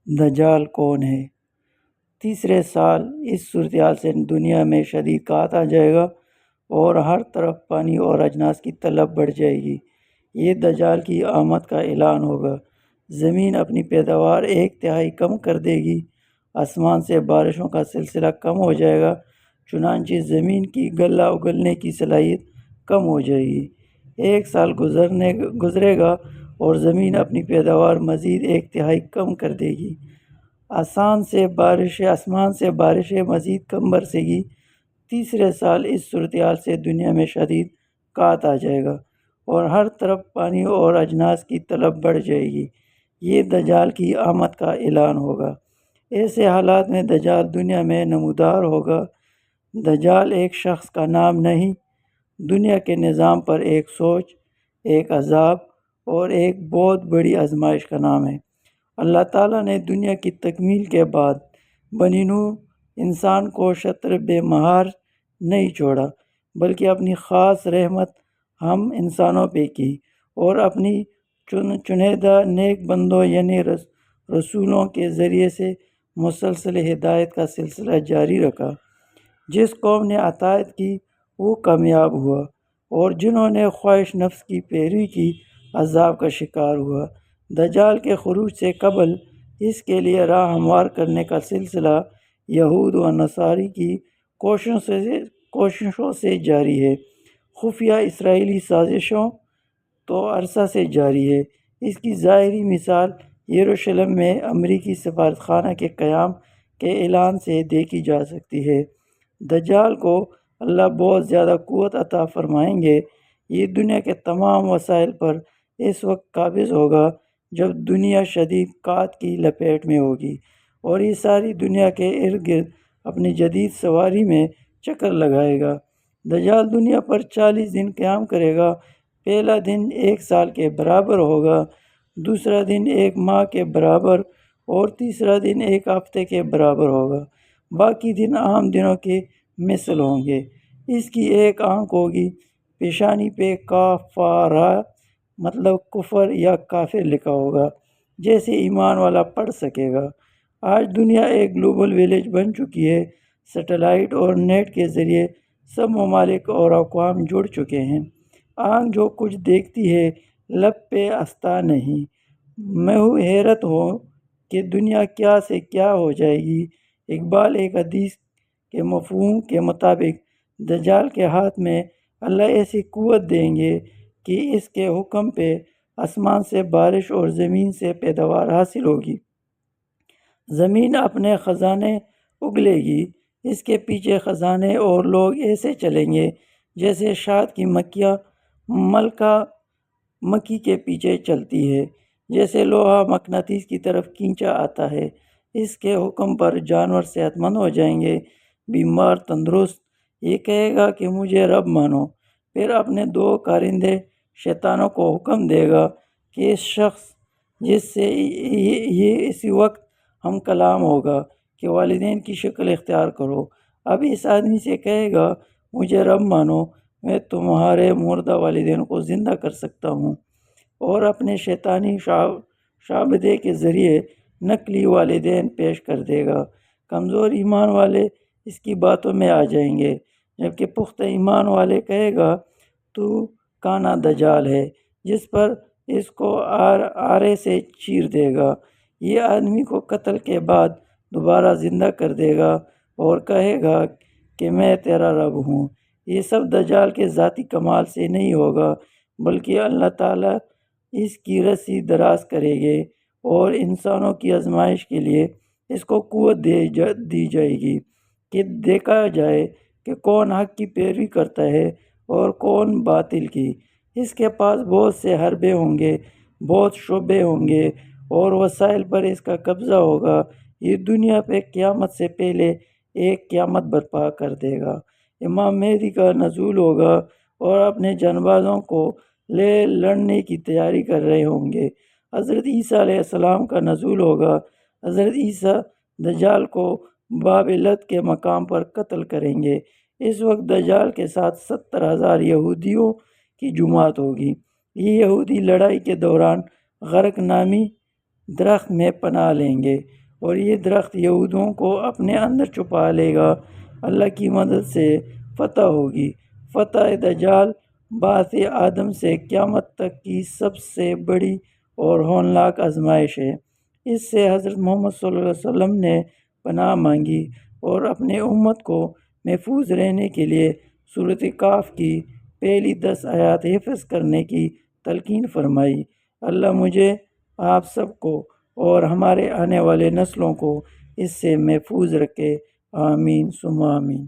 دجال کون ہے؟ تیسرے سال اس صورتحال سے دنیا میں شدید قحط آ جائے گا اور ہر طرف پانی اور اجناس کی طلب بڑھ جائے گی۔ یہ دجال کی آمد کا اعلان ہوگا۔ زمین اپنی پیداوار 1/3 کم کر دے گی۔ آسمان سے بارشوں کا سلسلہ کم ہو جائے گا، چنانچہ زمین کی غلہ اگلنے کی صلاحیت کم ہو جائے گی۔ 1 سال گزرے گا اور زمین اپنی پیداوار مزید 1/3 کم کر دے گی۔ آسمان سے بارشیں مزید کم برسے گی۔ تیسرے سال اس صورتحال سے دنیا میں شدید قحط آ جائے گا اور ہر طرف پانی اور اجناس کی طلب بڑھ جائے گی۔ یہ دجال کی آمد کا اعلان ہوگا۔ ایسے حالات میں دجال دنیا میں نمودار ہوگا۔ دجال ایک شخص کا نام نہیں، دنیا کے نظام پر ایک سوچ، ایک عذاب اور ایک بہت بڑی آزمائش کا نام ہے۔ اللہ تعالیٰ نے دنیا کی تکمیل کے بعد بنی نوح انسان کو شطر بے مہار نہیں چھوڑا، بلکہ اپنی خاص رحمت ہم انسانوں پہ کی اور اپنی چنیدہ نیک بندوں یعنی رسولوں کے ذریعے سے مسلسل ہدایت کا سلسلہ جاری رکھا۔ جس قوم نے اطاعت کی وہ کامیاب ہوا اور جنہوں نے خواہش نفس کی پیروی کی عذاب کا شکار ہوا۔ دجال کے خروج سے قبل اس کے لیے راہ ہموار کرنے کا سلسلہ یہود و نصارہ کی کوششوں سے جاری ہے۔ خفیہ اسرائیلی سازشوں تو عرصہ سے جاری ہے۔ اس کی ظاہری مثال یروشلم میں امریکی سفارت خانہ کے قیام کے اعلان سے دیکھی جا سکتی ہے۔ دجال کو اللہ بہت زیادہ قوت عطا فرمائیں گے۔ یہ دنیا کے تمام وسائل پر اس وقت قابض ہوگا جب دنیا شدید قحط کی لپیٹ میں ہوگی اور یہ ساری دنیا کے ارد گرد اپنی جدید سواری میں چکر لگائے گا۔ دجال دنیا پر 40 دن قیام کرے گا۔ پہلا دن 1 سال کے برابر ہوگا، دوسرا دن 1 ماہ کے برابر اور تیسرا دن 1 ہفتے کے برابر ہوگا۔ باقی دن عام دنوں کے مثل ہوں گے۔ اس کی ایک آنکھ ہوگی، پیشانی پہ کافارہ مطلب کفر یا کافر لکھا ہوگا، جیسے ایمان والا پڑھ سکے گا۔ آج دنیا ایک گلوبل ولیج بن چکی ہے۔ سیٹلائٹ اور نیٹ کے ذریعے سب ممالک اور اقوام جڑ چکے ہیں۔ آنکھ جو کچھ دیکھتی ہے، لب پہ استہ نہیں۔ میں حیرت ہوں کہ دنیا کیا سے کیا ہو جائے گی۔ اقبال ایک حدیث کے مفہوم کے مطابق دجال کے ہاتھ میں اللہ ایسی قوت دیں گے کہ اس کے حکم پہ آسمان سے بارش اور زمین سے پیداوار حاصل ہوگی۔ زمین اپنے خزانے اگلے گی، اس کے پیچھے خزانے اور لوگ ایسے چلیں گے جیسے شاد کی مکھیاں ملکہ مکھی کے پیچھے چلتی ہے، جیسے لوہا مقناطیس کی طرف کھینچا آتا ہے۔ اس کے حکم پر جانور صحت مند ہو جائیں گے، بیمار تندرست۔ یہ کہے گا کہ مجھے رب مانو، پھر اپنے 2 کارندے شیطانوں کو حکم دے گا کہ اس شخص جس سے یہ اسی وقت ہم کلام ہوگا کہ والدین کی شکل اختیار کرو۔ اب اس آدمی سے کہے گا مجھے رب مانو، میں تمہارے مردہ والدین کو زندہ کر سکتا ہوں، اور اپنے شیطانی شعبدے کے ذریعے نقلی والدین پیش کر دے گا۔ کمزور ایمان والے اس کی باتوں میں آ جائیں گے، جبکہ پختہ ایمان والے کہے گا تو کانا دجال ہے، جس پر اس کو آرے سے چیر دے گا۔ یہ آدمی کو قتل کے بعد دوبارہ زندہ کر دے گا اور کہے گا کہ میں تیرا رب ہوں۔ یہ سب دجال کے ذاتی کمال سے نہیں ہوگا، بلکہ اللہ تعالیٰ اس کی رسی دراز کرے گے اور انسانوں کی آزمائش کے لیے اس کو قوت دی جائے گی کہ دیکھا جائے کہ کون حق کی پیروی کرتا ہے اور کون باطل کی۔ اس کے پاس بہت سے حربے ہوں گے، بہت شعبے ہوں گے اور وسائل پر اس کا قبضہ ہوگا۔ یہ دنیا پہ قیامت سے پہلے ایک قیامت برپا کر دے گا۔ امام مہدی کا نزول ہوگا اور اپنے جانبازوں کو لے لڑنے کی تیاری کر رہے ہوں گے۔ حضرت عیسیٰ علیہ السلام کا نزول ہوگا۔ حضرت عیسیٰ دجال کو باب لد کے مقام پر قتل کریں گے۔ اس وقت دجال کے ساتھ 70,000 یہودیوں کی جماعت ہوگی۔ یہ یہودی لڑائی کے دوران غرق نامی درخت میں پناہ لیں گے، اور یہ درخت یہودوں کو اپنے اندر چھپا لے گا۔ اللہ کی مدد سے فتح ہوگی۔ فتح دجال بعث آدم سے قیامت تک کی سب سے بڑی اور ہولناک آزمائش ہے۔ اس سے حضرت محمد صلی اللہ علیہ وسلم نے پناہ مانگی اور اپنے امت کو محفوظ رہنے کے لیے سورۃ کہف کی پہلی 10 آیات حفظ کرنے کی تلقین فرمائی۔ اللہ مجھے، آپ سب کو اور ہمارے آنے والے نسلوں کو اس سے محفوظ رکھے۔ آمین ثم آمین۔